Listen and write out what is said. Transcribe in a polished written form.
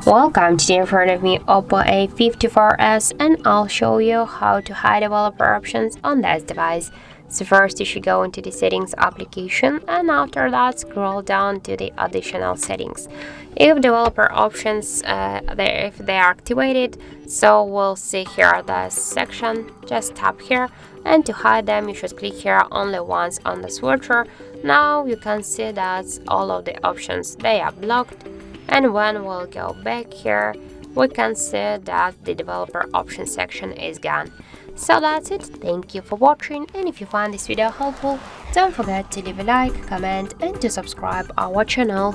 Welcome, today in front of me OPPO A54s, and I'll show you how to hide developer options on this device. So first you should go into the settings application, and after that scroll down to the additional settings. If developer options if they are activated, so we'll see here the section. Just tap here, and to hide them you should click here only once on the switcher. Now you can see that all of the options they are blocked. And when we'll go back here, we can see that the developer option section is gone. So that's it. Thank you for watching, and if you find this video helpful, don't forget to leave a like, comment, and to subscribe our channel.